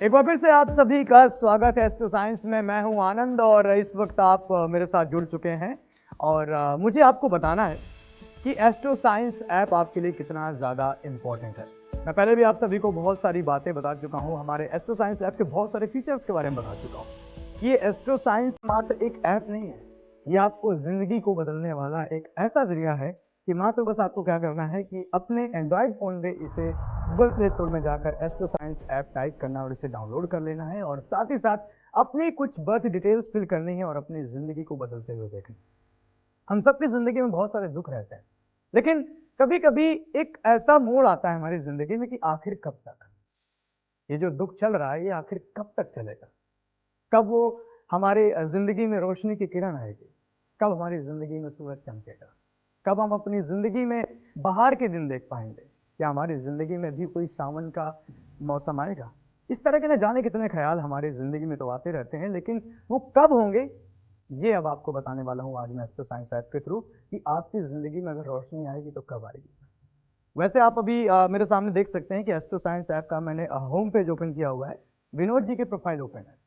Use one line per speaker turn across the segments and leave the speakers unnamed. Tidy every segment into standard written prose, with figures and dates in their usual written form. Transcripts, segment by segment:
एक बार फिर से आप सभी का स्वागत है एस्ट्रो साइंस में। मैं हूं आनंद और इस वक्त आप मेरे साथ जुड़ चुके हैं और मुझे आपको बताना है कि एस्ट्रो साइंस ऐप आपके लिए कितना ज़्यादा इम्पोर्टेंट है। मैं पहले भी आप सभी को बहुत सारी बातें बता चुका हूं, हमारे एस्ट्रो साइंस ऐप के बहुत सारे फीचर्स के बारे में बता चुका हूं। ये एस्ट्रो साइंस मात्र एक ऐप नहीं है, ये आपको ज़िंदगी को बदलने वाला एक ऐसा जरिया है कि मात्र बस आपको क्या करना है कि अपने एंड्रॉयड फ़ोन में इसे गूगल प्ले स्टोर में जाकर एस्ट्रो साइंस ऐप टाइप करना और इसे डाउनलोड कर लेना है और साथ ही साथ अपनी कुछ बर्थ डिटेल्स फिल करनी है और अपनी ज़िंदगी को बदलते हुए देखना। हम सबकी ज़िंदगी में बहुत सारे दुख रहते हैं, लेकिन कभी कभी एक ऐसा मोड़ आता है हमारी ज़िंदगी में कि आखिर कब तक ये जो दुख चल रहा है ये आखिर कब तक चलेगा, कब वो हमारे ज़िंदगी में रोशनी की किरण आएगी, कब हमारी ज़िंदगी में सूरज चमकेगा, कब हम अपनी ज़िंदगी में बाहर के दिन देख पाएंगे, क्या हमारी ज़िंदगी में भी कोई सावन का मौसम आएगा। इस तरह के न जाने कितने ख्याल हमारी ज़िंदगी में तो आते रहते हैं, लेकिन वो कब होंगे ये अब आपको बताने वाला हूँ आज मैं एस्ट्रो साइंस ऐप के थ्रू कि आपकी ज़िंदगी में अगर रोशनी आएगी तो कब आएगी। वैसे आप अभी मेरे सामने देख सकते हैं कि एस्ट्रो साइंस ऐप का मैंने होम पेज ओपन किया हुआ है, विनोद जी के प्रोफाइल ओपन है।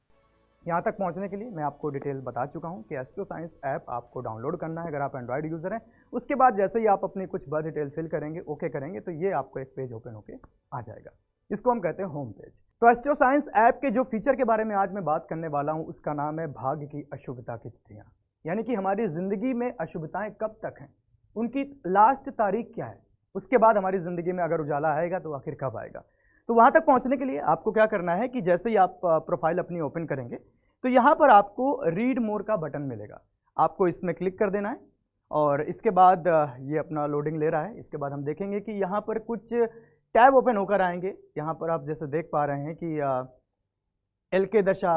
यहाँ तक पहुँचने के लिए मैं आपको डिटेल बता चुका हूँ कि एस्ट्रो साइंस ऐप आपको डाउनलोड करना है अगर आप एंड्रॉयड यूज़र हैं। उसके बाद जैसे ही आप अपनी कुछ बर्थ डिटेल फिल करेंगे, ओके करेंगे, तो ये आपको एक पेज ओपन होके आ जाएगा। इसको हम कहते हैं होम पेज। तो एस्ट्रो साइंस ऐप के जो फीचर के बारे में आज मैं बात करने वाला हूँ उसका नाम है भाग्य की अशुभता की तिथियाँ। यानी कि हमारी ज़िंदगी में अशुभताएँ कब तक हैं, उनकी लास्ट तारीख क्या है, उसके बाद हमारी ज़िंदगी में अगर उजाला आएगा तो आखिर कब आएगा। तो वहाँ तक पहुँचने के लिए आपको क्या करना है कि जैसे ही आप प्रोफाइल अपनी ओपन करेंगे तो यहाँ पर आपको रीड मोर का बटन मिलेगा, आपको इसमें क्लिक कर देना है और इसके बाद ये अपना लोडिंग ले रहा है। इसके बाद हम देखेंगे कि यहाँ पर कुछ टैब ओपन होकर आएंगे। यहाँ पर आप जैसे देख पा रहे हैं कि एल के दशा,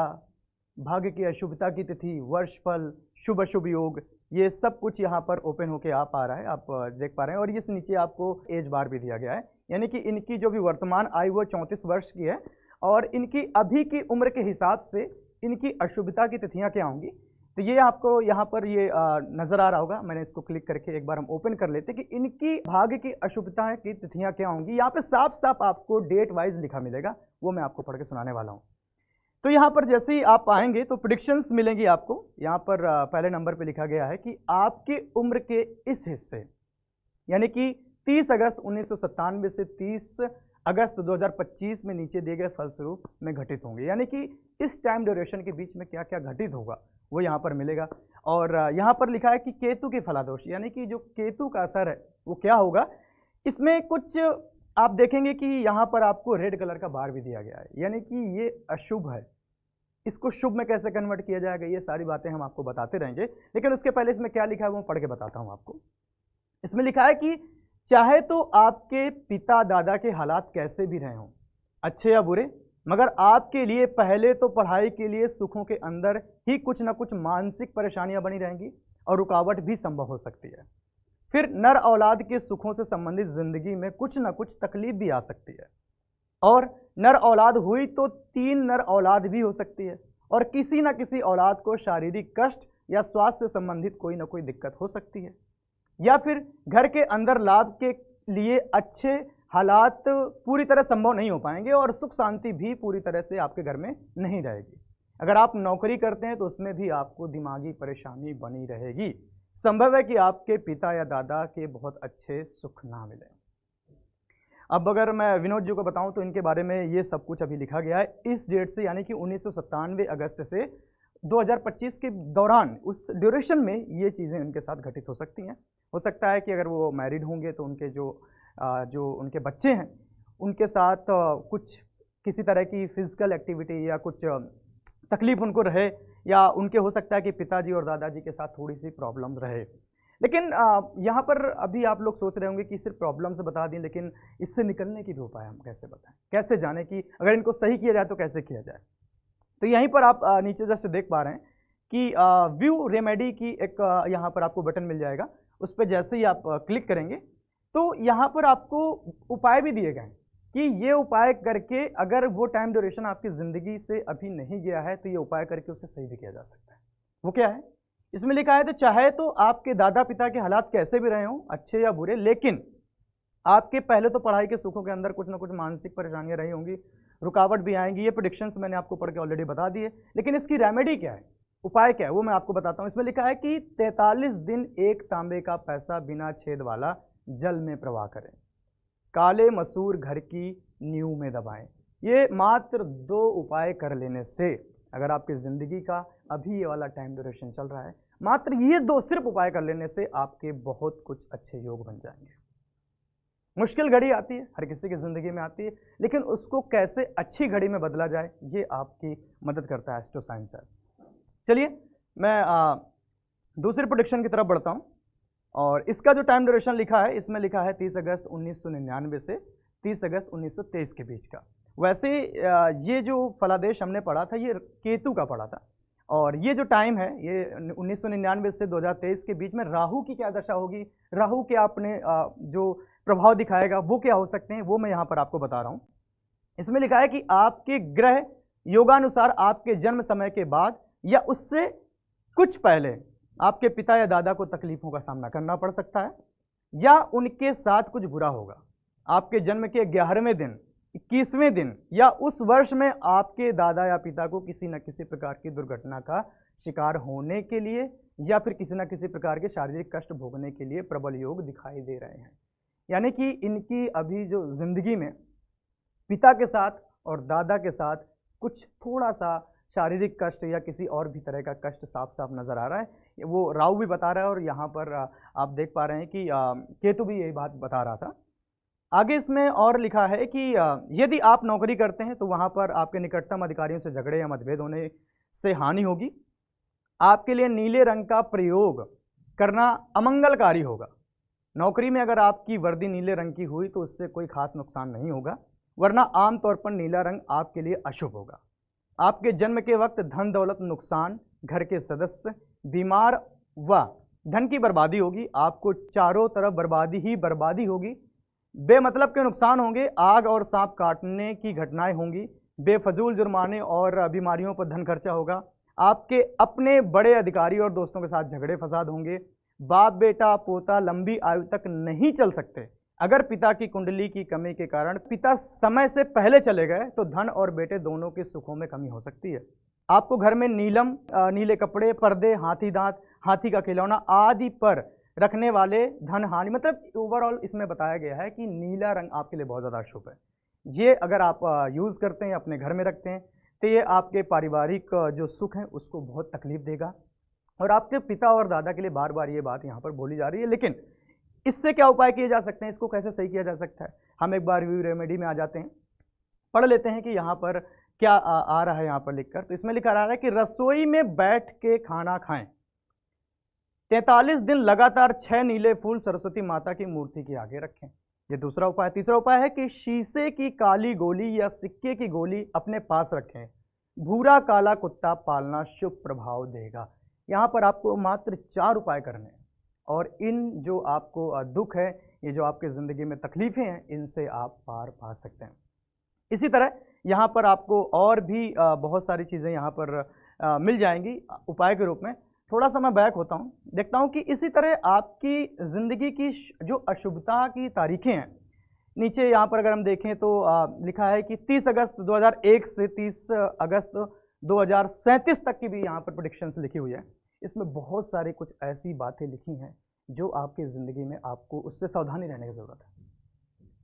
भाग्य की अशुभता की तिथि, वर्ष फल, शुभ अशुभ योग, ये सब कुछ यहाँ पर ओपन होके आ पा रहा है, आप देख पा रहे हैं। और इस नीचे आपको एज बार भी दिया गया है, यानी कि इनकी जो भी वर्तमान आयु वो 34 वर्ष की है और इनकी अभी की उम्र के हिसाब से इनकी अशुभता की तिथियां क्या होंगी। तो ये आपको यहाँ पर ये नज़र आ रहा होगा। मैंने इसको क्लिक करके एक बार हम ओपन कर लेते कि इनकी भाग्य की अशुभता की तिथियां क्या होंगी। यहाँ पे साफ साफ आपको डेट वाइज लिखा मिलेगा, वो मैं आपको पढ़ के सुनाने वाला हूँ। तो यहाँ पर जैसे ही आप आएंगे तो प्रेडिक्शंस मिलेंगी आपको। यहाँ पर पहले नंबर पर लिखा गया है कि आपकी उम्र के इस हिस्से यानी कि 30 अगस्त 1997 से 30 अगस्त 2025 में नीचे दिए गए फलस्वरूप में घटित होंगे। यानी कि इस टाइम ड्यूरेशन के बीच में क्या क्या घटित होगा वो यहाँ पर मिलेगा। और यहाँ पर लिखा है कि केतु के फलादोष, यानी कि जो केतु का असर है वो क्या होगा। इसमें कुछ आप देखेंगे कि यहाँ पर आपको रेड कलर का बार भी दिया गया है, यानी कि ये अशुभ है। इसको शुभ में कैसे कन्वर्ट किया जाएगा ये सारी बातें हम आपको बताते रहेंगे, लेकिन उसके पहले इसमें क्या लिखा है वो पढ़ के बताता हूँ आपको। इसमें लिखा है कि चाहे तो आपके पिता दादा के हालात कैसे भी रहे हों, अच्छे या बुरे, मगर आपके लिए पहले तो पढ़ाई के लिए सुखों के अंदर ही कुछ ना कुछ मानसिक परेशानियां बनी रहेंगी और रुकावट भी संभव हो सकती है। फिर नर औलाद के सुखों से संबंधित जिंदगी में कुछ ना कुछ तकलीफ भी आ सकती है और नर औलाद हुई तो 3 नर औलाद भी हो सकती है और किसी ना किसी औलाद को शारीरिक कष्ट या स्वास्थ्य से संबंधित कोई ना कोई दिक्कत हो सकती है, या फिर घर के अंदर लाभ के लिए अच्छे हालात पूरी तरह संभव नहीं हो पाएंगे और सुख शांति भी पूरी तरह से आपके घर में नहीं रहेगी। अगर आप नौकरी करते हैं तो उसमें भी आपको दिमागी परेशानी बनी रहेगी। संभव है कि आपके पिता या दादा के बहुत अच्छे सुख ना मिले। अब अगर मैं विनोद जी को बताऊं तो इनके बारे में ये सब कुछ अभी लिखा गया है इस डेट से, यानी कि 1997 अगस्त से 2025 के दौरान, उस ड्यूरेशन में ये चीज़ें उनके साथ घटित हो सकती हैं। हो सकता है कि अगर वो मैरिड होंगे तो उनके जो उनके बच्चे हैं उनके साथ कुछ किसी तरह की फिजिकल एक्टिविटी या कुछ तकलीफ उनको रहे, या उनके हो सकता है कि पिताजी और दादाजी के साथ थोड़ी सी प्रॉब्लम रहे। लेकिन यहाँ पर अभी आप लोग सोच रहे होंगे कि सिर्फ प्रॉब्लम से बता दें, लेकिन इससे निकलने की भी उपाय हम कैसे बताएं, कैसे जाने कि अगर इनको सही किया जाए तो कैसे किया जाए। तो यहीं पर आप नीचे जस्ट देख पा रहे हैं कि व्यू रेमेडी की एक यहाँ पर आपको बटन मिल जाएगा। उस पर जैसे ही आप क्लिक करेंगे तो यहाँ पर आपको उपाय भी दिए गए हैं कि ये उपाय करके अगर वो टाइम ड्यूरेशन आपकी ज़िंदगी से अभी नहीं गया है तो ये उपाय करके उसे सही भी किया जा सकता है। वो क्या है, इसमें लिखा है तो चाहे तो आपके दादा पिता के हालात कैसे भी रहे हों, अच्छे या बुरे, लेकिन आपके पहले तो पढ़ाई के सुखों के अंदर कुछ ना कुछ मानसिक परेशानियां रही होंगी, रुकावट भी आएंगी। ये प्रेडिक्शंस मैंने आपको पढ़ के ऑलरेडी बता दिए, लेकिन इसकी रेमेडी क्या है, उपाय क्या है, वो मैं आपको बताता हूँ। इसमें लिखा है कि 43 दिन एक तांबे का पैसा बिना छेद वाला जल में प्रवाह करें, काले मसूर घर की नींव में दबाएं। ये मात्र 2 उपाय कर लेने से, अगर आपकी ज़िंदगी का अभी ये वाला टाइम ड्यूरेशन चल रहा है, मात्र ये 2 सिर्फ उपाय कर लेने से आपके बहुत कुछ अच्छे योग बन जाएंगे। मुश्किल घड़ी आती है, हर किसी की ज़िंदगी में आती है, लेकिन उसको कैसे अच्छी घड़ी में बदला जाए, ये आपकी मदद करता है एस्ट्रो साइंस ऐप। चलिए मैं दूसरी प्रेडिक्शन की तरफ बढ़ता हूँ, और इसका जो टाइम ड्यूरेशन लिखा है, इसमें लिखा है 30 अगस्त 1999 से 30 अगस्त 1923 के बीच का। वैसे ये जो फलादेश हमने पढ़ा था, ये केतु का पढ़ा था, और ये जो टाइम है, ये 1999 से 2023 के बीच में राहु की क्या दशा होगी, राहु के आपने जो प्रभाव दिखाएगा वो क्या हो सकते हैं, वो मैं यहाँ पर आपको बता रहा हूँ। इसमें लिखा है कि आपके ग्रह योगानुसार आपके जन्म समय के बाद या उससे कुछ पहले आपके पिता या दादा को तकलीफों का सामना करना पड़ सकता है, या उनके साथ कुछ बुरा होगा। आपके जन्म के 11वें दिन, 21वें दिन या उस वर्ष में आपके दादा या पिता को किसी न किसी प्रकार की दुर्घटना का शिकार होने के लिए या फिर किसी न किसी प्रकार के शारीरिक कष्ट भोगने के लिए प्रबल योग दिखाई दे रहे हैं। यानी कि इनकी अभी जो जिंदगी में पिता के साथ और दादा के साथ कुछ थोड़ा सा शारीरिक कष्ट या किसी और भी तरह का कष्ट साफ साफ नजर आ रहा है। वो राहु भी बता रहा है, और यहाँ पर आप देख पा रहे हैं कि केतु भी यही बात बता रहा था। आगे इसमें और लिखा है कि यदि आप नौकरी करते हैं तो वहाँ पर आपके निकटतम अधिकारियों से झगड़े या मतभेद होने से हानि होगी। आपके लिए नीले रंग का प्रयोग करना अमंगलकारी होगा। नौकरी में अगर आपकी वर्दी नीले रंग की हुई तो उससे कोई खास नुकसान नहीं होगा, वरना आमतौर पर नीला रंग आपके लिए अशुभ होगा। आपके जन्म के वक्त धन दौलत नुकसान, घर के सदस्य बीमार व धन की बर्बादी होगी। आपको चारों तरफ बर्बादी ही बर्बादी होगी। बेमतलब के नुकसान होंगे, आग और सांप काटने की घटनाएं होंगी, बेफजूल जुर्माने और बीमारियों पर धन खर्चा होगा। आपके अपने बड़े अधिकारी और दोस्तों के साथ झगड़े फसाद होंगे। बाप बेटा पोता लंबी आयु तक नहीं चल सकते। अगर पिता की कुंडली की कमी के कारण पिता समय से पहले चले गए तो धन और बेटे दोनों के सुखों में कमी हो सकती है। आपको घर में नीले कपड़े, पर्दे, हाथी दांत, हाथी का खिलौना आदि पर रखने वाले धन हानि, मतलब ओवरऑल इसमें बताया गया है कि नीला रंग आपके लिए बहुत ज़्यादा शुभ है। ये अगर आप यूज़ करते हैं, अपने घर में रखते हैं, तो ये आपके पारिवारिक जो सुख है उसको बहुत तकलीफ देगा। और आपके पिता और दादा के लिए बार बार ये बात यहाँ पर बोली जा रही है। लेकिन इससे क्या उपाय किए जा सकते हैं, इसको कैसे सही किया जा सकता है, हम एक बार रिव्यू रेमेडी में आ जाते हैं, पढ़ लेते हैं कि यहाँ पर क्या आ रहा है यहाँ पर लिखकर। तो इसमें लिखा रहा है कि रसोई में बैठ के खाना खाएं, 43 दिन लगातार 6 नीले फूल सरस्वती माता की मूर्ति के आगे रखें। ये दूसरा उपाय। तीसरा उपाय है कि शीशे की काली गोली या सिक्के की गोली अपने पास रखें। भूरा काला कुत्ता पालना शुभ प्रभाव देगा। यहाँ पर आपको मात्र 4 उपाय करने हैं, और इन जो आपको दुख है, ये जो आपके ज़िंदगी में तकलीफ़ें हैं, इनसे आप पार पा सकते हैं। इसी तरह यहाँ पर आपको और भी बहुत सारी चीज़ें यहाँ पर मिल जाएंगी उपाय के रूप में। थोड़ा सा मैं बैक होता हूँ, देखता हूँ कि इसी तरह आपकी ज़िंदगी की जो अशुभता की तारीखें हैं, नीचे यहाँ पर अगर हम देखें तो लिखा है कि 30 अगस्त 2001 से 30 अगस्त 2037 तक की भी यहाँ पर प्रेडिक्शंस लिखी हुई है। इसमें बहुत सारी कुछ ऐसी बातें लिखी हैं जो आपकी ज़िंदगी में आपको उससे सावधानी रहने की ज़रूरत है।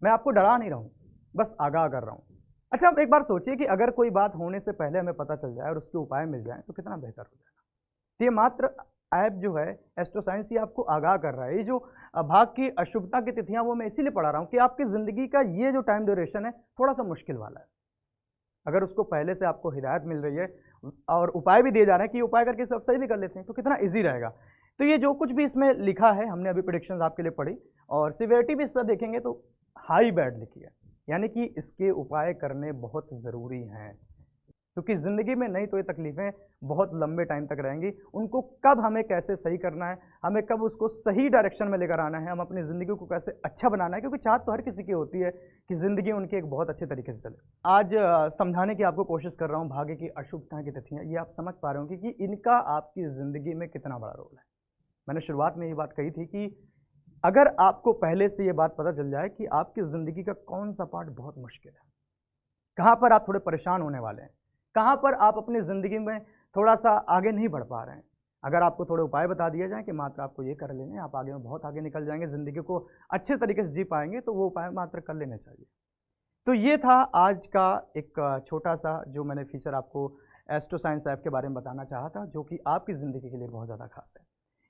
मैं आपको डरा नहीं रहा हूँ, बस आगाह कर रहा हूँ। अच्छा, आप एक बार सोचिए कि अगर कोई बात होने से पहले हमें पता चल जाए और उसके उपाय मिल जाए तो कितना बेहतर हो जाएगा। तो ये मात्र ऐप जो है एस्ट्रो साइंस, ये आपको आगाह कर रहा है। ये जो भाग की अशुभता की तिथियां, वो मैं इसीलिए पढ़ा रहा हूँ कि आपकी ज़िंदगी का ये जो टाइम ड्यूरेशन है थोड़ा सा मुश्किल वाला है। अगर उसको पहले से आपको हिदायत मिल रही है और उपाय भी दिए जा रहे हैं कि उपाय करके सब सही भी कर लेते हैं तो कितना ईजी रहेगा। तो ये जो कुछ भी इसमें लिखा है, हमने अभी प्रेडिक्शंस आपके लिए पढ़ी, और सिवियरिटी भी इस पर देखेंगे तो हाई बैड लिखी है, यानी कि इसके उपाय करने बहुत ज़रूरी हैं, क्योंकि ज़िंदगी में नहीं तो ये तकलीफ़ें बहुत लंबे टाइम तक रहेंगी। उनको कब हमें कैसे सही करना है, हमें कब उसको सही डायरेक्शन में लेकर आना है, हम अपनी ज़िंदगी को कैसे अच्छा बनाना है, क्योंकि चाहत तो हर किसी की होती है कि ज़िंदगी उनकी एक बहुत अच्छे तरीके से चले। आज समझाने की आपको कोशिश कर रहा हूँ भाग्य की अशुभता की तिथियाँ। ये आप समझ पा रहे होंगे कि इनका आपकी ज़िंदगी में कितना बड़ा रोल है। मैंने शुरुआत में ये बात कही थी कि अगर आपको पहले से ये बात पता चल जाए कि आपकी ज़िंदगी का कौन सा पार्ट बहुत मुश्किल है, कहाँ पर आप थोड़े परेशान होने वाले हैं, कहाँ पर आप अपनी ज़िंदगी में थोड़ा सा आगे नहीं बढ़ पा रहे हैं। अगर आपको थोड़े उपाय बता दिए जाएँ कि मात्र आपको ये कर लेने, आप आगे में बहुत आगे निकल जाएंगे, ज़िंदगी को अच्छे तरीके से जी पाएंगे, तो वो उपाय मात्र कर लेने चाहिए। तो ये था आज का एक छोटा सा जो मैंने फीचर आपको एस्ट्रो साइंस ऐप के बारे में बताना चाहा था, जो कि आपकी ज़िंदगी के लिए बहुत ज़्यादा खास है।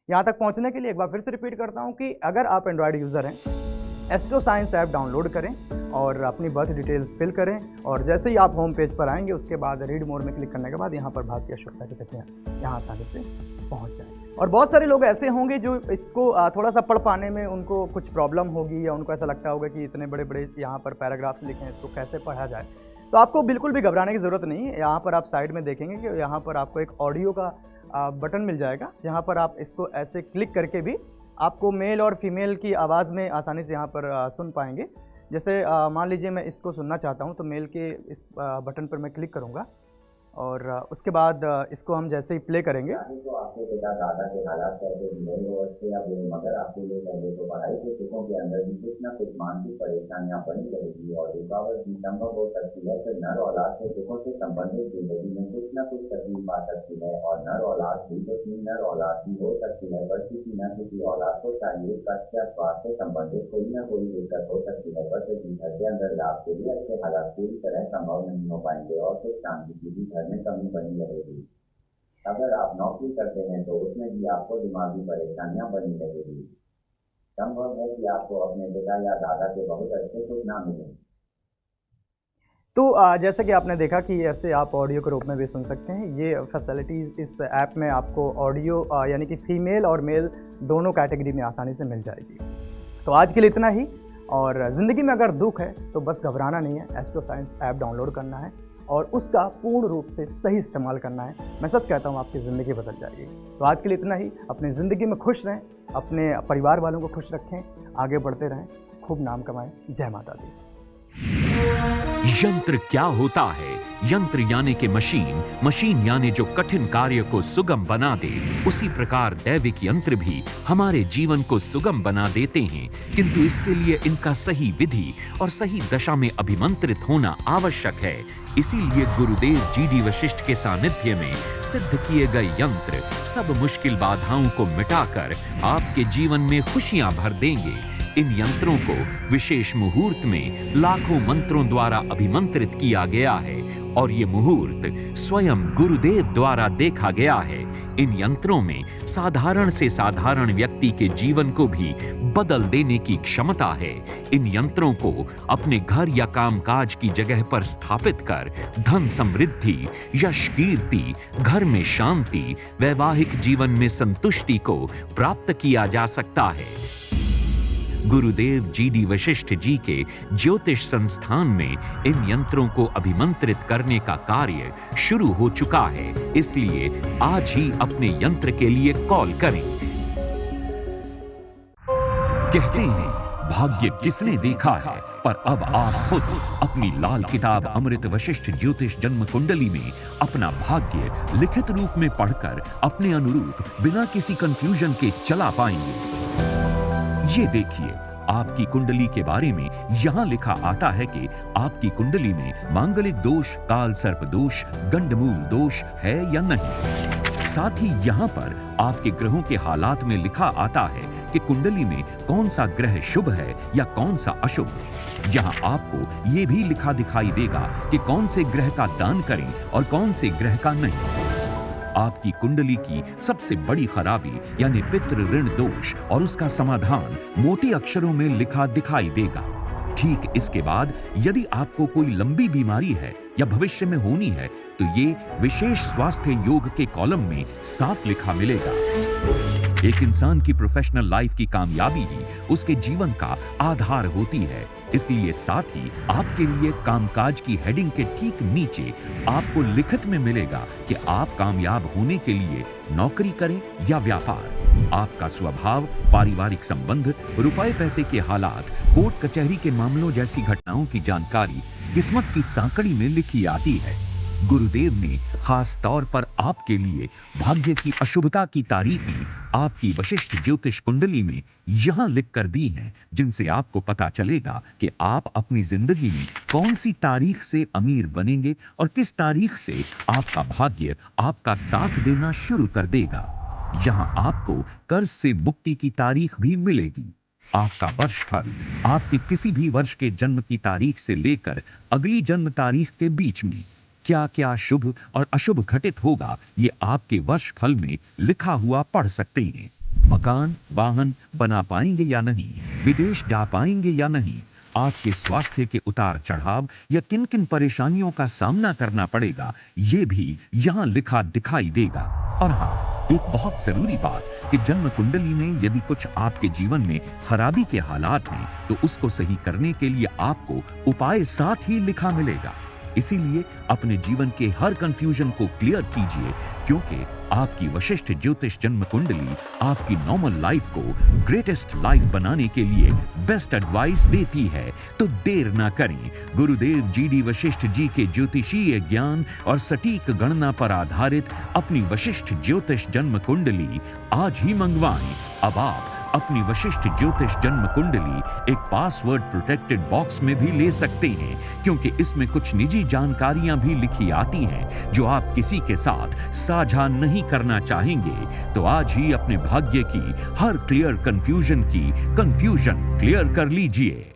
यहाँ तक पहुँचने के लिए एक बार फिर से रिपीट करता हूँ कि अगर आप एंड्रॉयड यूज़र हैं, एस्ट्रो साइंस ऐप डाउनलोड करें और अपनी बर्थ डिटेल्स फिल करें, और जैसे ही आप होम पेज पर आएंगे उसके बाद रीड मोर में क्लिक करने के बाद यहाँ पर भारतीय शुल्क की तथ्य यहाँ आसानी से पहुँच जाएंगे। और बहुत सारे लोग ऐसे होंगे जो इसको थोड़ा सा पढ़ पाने में उनको कुछ प्रॉब्लम होगी, या उनको ऐसा लगता होगा कि इतने बड़े बड़े यहाँ पर पैराग्राफ्स लिखे हैं, इसको कैसे पढ़ा जाए। तो आपको बिल्कुल भी घबराने की ज़रूरत नहीं है। यहाँ पर आप साइड में देखेंगे कि यहाँ पर आपको एक ऑडियो का बटन मिल जाएगा, जहाँ पर आप इसको ऐसे क्लिक करके भी आपको मेल और फीमेल की आवाज़ में आसानी से यहाँ पर सुन पाएंगे। जैसे मान लीजिए मैं इसको सुनना चाहता हूँ, तो मेल के इस बटन पर मैं क्लिक करूँगा और उसके बाद इसको हम जैसे ही प्ले करेंगे।
तो आपके पिता दादा के हालात कैसे नहीं हो अच्छे या बुरे, मगर आपके लिए पहले तो पढ़ाई के सुखों के अंदर भी कुछ न कुछ मानसिक परेशानियां बनी रहेगी और रुकावट भी संभव हो सकती है। फिर नर औलाद के सुखों से संबंधित जिंदगी में कुछ न कुछ तकलीफ आ सकती है, और नर औलाद भी तो तीन नर औलाद भी हो सकती है, पर किसी न किसी औलाद को शारीरिक या स्वास्थ्य से संबंधित कोई न कोई दिक्कत हो सकती है। बस इसी घर के अंदर लाभ के लिए अच्छे हालात पूरी तरह संभव नहीं हो पाएंगे और कुछ शांति की भी घर में कमी बनी रहेगी। अगर आप नौकरी करते हैं तो उसमें भी आपको दिमागी परेशानियां बनी रहेगी। संभव है कि आपको अपने पिता या दादा के बहुत अच्छे सुख ना मिले।
तो जैसे कि आपने देखा कि ऐसे आप ऑडियो के रूप में भी सुन सकते हैं। ये फैसिलिटीज़ इस ऐप में आपको ऑडियो यानी कि फीमेल और मेल दोनों कैटेगरी में आसानी से मिल जाएगी। तो आज के लिए इतना ही, और ज़िंदगी में अगर दुख है तो बस घबराना नहीं है, एस्ट्रो साइंस ऐप डाउनलोड करना है और उसका पूर्ण रूप से सही इस्तेमाल करना है। मैं सच कहता हूँ आपकी ज़िंदगी बदल जाएगी। तो आज के लिए इतना ही। अपनी ज़िंदगी में खुश रहें, अपने परिवार वालों को खुश रखें, आगे बढ़ते रहें, खूब नाम कमाएं। जय माता दी।
यंत्र क्या होता है? यंत्र यानी कि मशीन, मशीन यानी जो कठिन कार्य को सुगम बना दे। उसी प्रकार दैविक यंत्र भी हमारे जीवन को सुगम बना देते हैं, किंतु इसके लिए इनका सही विधि और सही दशा में अभिमंत्रित होना आवश्यक है। इसीलिए गुरुदेव GD वशिष्ठ के सानिध्य में सिद्ध किए गए यंत्र सब मुश्किल बाधाओं को मिटाकर आपके जीवन में खुशियां भर देंगे। इन यंत्रों को विशेष मुहूर्त में लाखों मंत्रों द्वारा अभिमंत्रित किया गया है और ये मुहूर्त स्वयं गुरुदेव द्वारा देखा गया है। इन यंत्रों में साधारण से साधारण व्यक्ति के जीवन को भी बदल देने की क्षमता है। इन यंत्रों को अपने घर या कामकाज की जगह पर स्थापित कर धन समृद्धि, यश कीर्ति, घर में शांति, वैवाहिक जीवन में संतुष्टि को प्राप्त किया जा सकता है। गुरुदेव GD वशिष्ठ जी के ज्योतिष संस्थान में इन यंत्रों को अभिमंत्रित करने का कार्य शुरू हो चुका है, इसलिए आज ही अपने यंत्र के लिए कॉल करें। कहते हैं भाग्य किसने देखा है, पर अब आप खुद अपनी लाल किताब अमृत वशिष्ठ ज्योतिष जन्म कुंडली में अपना भाग्य लिखित रूप में पढ़कर अपने अनुरूप बिना किसी कंफ्यूजन के चला पाएंगे। ये देखिए, आपकी कुंडली के बारे में यहाँ लिखा आता है कि आपकी कुंडली में मांगलिक दोष, काल सर्प दोष, गंडमूल दोष है या नहीं। साथ ही यहाँ पर आपके ग्रहों के हालात में लिखा आता है कि कुंडली में कौन सा ग्रह शुभ है या कौन सा अशुभ। यहाँ आपको ये भी लिखा दिखाई देगा कि कौन से ग्रह का दान करें और कौन से ग्रह का नहीं। आपकी कुंडली की सबसे बड़ी खराबी यानी पितृ ऋण दोष और उसका समाधान मोटे अक्षरों में लिखा दिखाई देगा। ठीक इसके बाद यदि आपको कोई लंबी बीमारी है या भविष्य में होनी है तो ये विशेष स्वास्थ्य योग के कॉलम में साफ लिखा मिलेगा। एक इंसान की प्रोफेशनल लाइफ की कामयाबी ही उसके जीवन का आधार होती है, इसलिए साथ ही आपके लिए कामकाज की हेडिंग के ठीक नीचे आपको लिखित में मिलेगा कि आप कामयाब होने के लिए नौकरी करें या व्यापार। आपका स्वभाव, पारिवारिक संबंध, रुपए पैसे के हालात, कोर्ट कचहरी के मामलों जैसी घटनाओं की जानकारी किस्मत की सांकड़ी में लिखी आती है। गुरुदेव ने खास तौर पर आपके लिए भाग्य की अशुभता की तारीखें आपकी वशिष्ठ ज्योतिष कुंडली में यहां लिख कर दी हैं, जिनसे आपको पता चलेगा कि आप अपनी जिंदगी में कौन सी तारीख से अमीर बनेंगे और किस तारीख से आपका भाग्य आपका साथ देना शुरू कर देगा। यहां आपको कर्ज से मुक्ति की तारीख भी मिलेगी। आपका वर्षफल आपके किसी भी वर्ष के जन्म की तारीख से लेकर अगली जन्म तारीख के बीच में क्या क्या शुभ और अशुभ घटित होगा, ये आपके वर्षफल में लिखा हुआ पढ़ सकते हैं। मकान वाहन बना पाएंगे या नहीं, विदेश जा पाएंगे या नहीं, आपके स्वास्थ्य के उतार चढ़ाव या किन किन परेशानियों का सामना करना पड़ेगा, ये भी यहाँ लिखा दिखाई देगा। और हाँ, एक बहुत जरूरी बात कि जन्म कुंडली में यदि कुछ आपके जीवन में खराबी के हालात हैं तो उसको सही करने के लिए आपको उपाय साथ ही लिखा मिलेगा। इसीलिए अपने जीवन के हर कंफ्यूजन को क्लियर कीजिए, क्योंकि आपकी वशिष्ठ ज्योतिष जन्म कुंडली आपकी नॉर्मल लाइफ को ग्रेटेस्ट लाइफ बनाने के लिए बेस्ट एडवाइस देती है। तो देर ना करें, गुरुदेव GD वशिष्ठ जी के ज्योतिषीय ज्ञान और सटीक गणना पर आधारित अपनी वशिष्ठ ज्योतिष जन्म कुंडली आज ही मंगवाएं। अब आप अपनी वशिष्ठ ज्योतिष जन्म कुंडली एक पासवर्ड प्रोटेक्टेड बॉक्स में भी ले सकते हैं, क्योंकि इसमें कुछ निजी जानकारियां भी लिखी आती हैं जो आप किसी के साथ साझा नहीं करना चाहेंगे। तो आज ही अपने भाग्य की हर क्लियर कंफ्यूजन की कंफ्यूजन क्लियर कर लीजिए।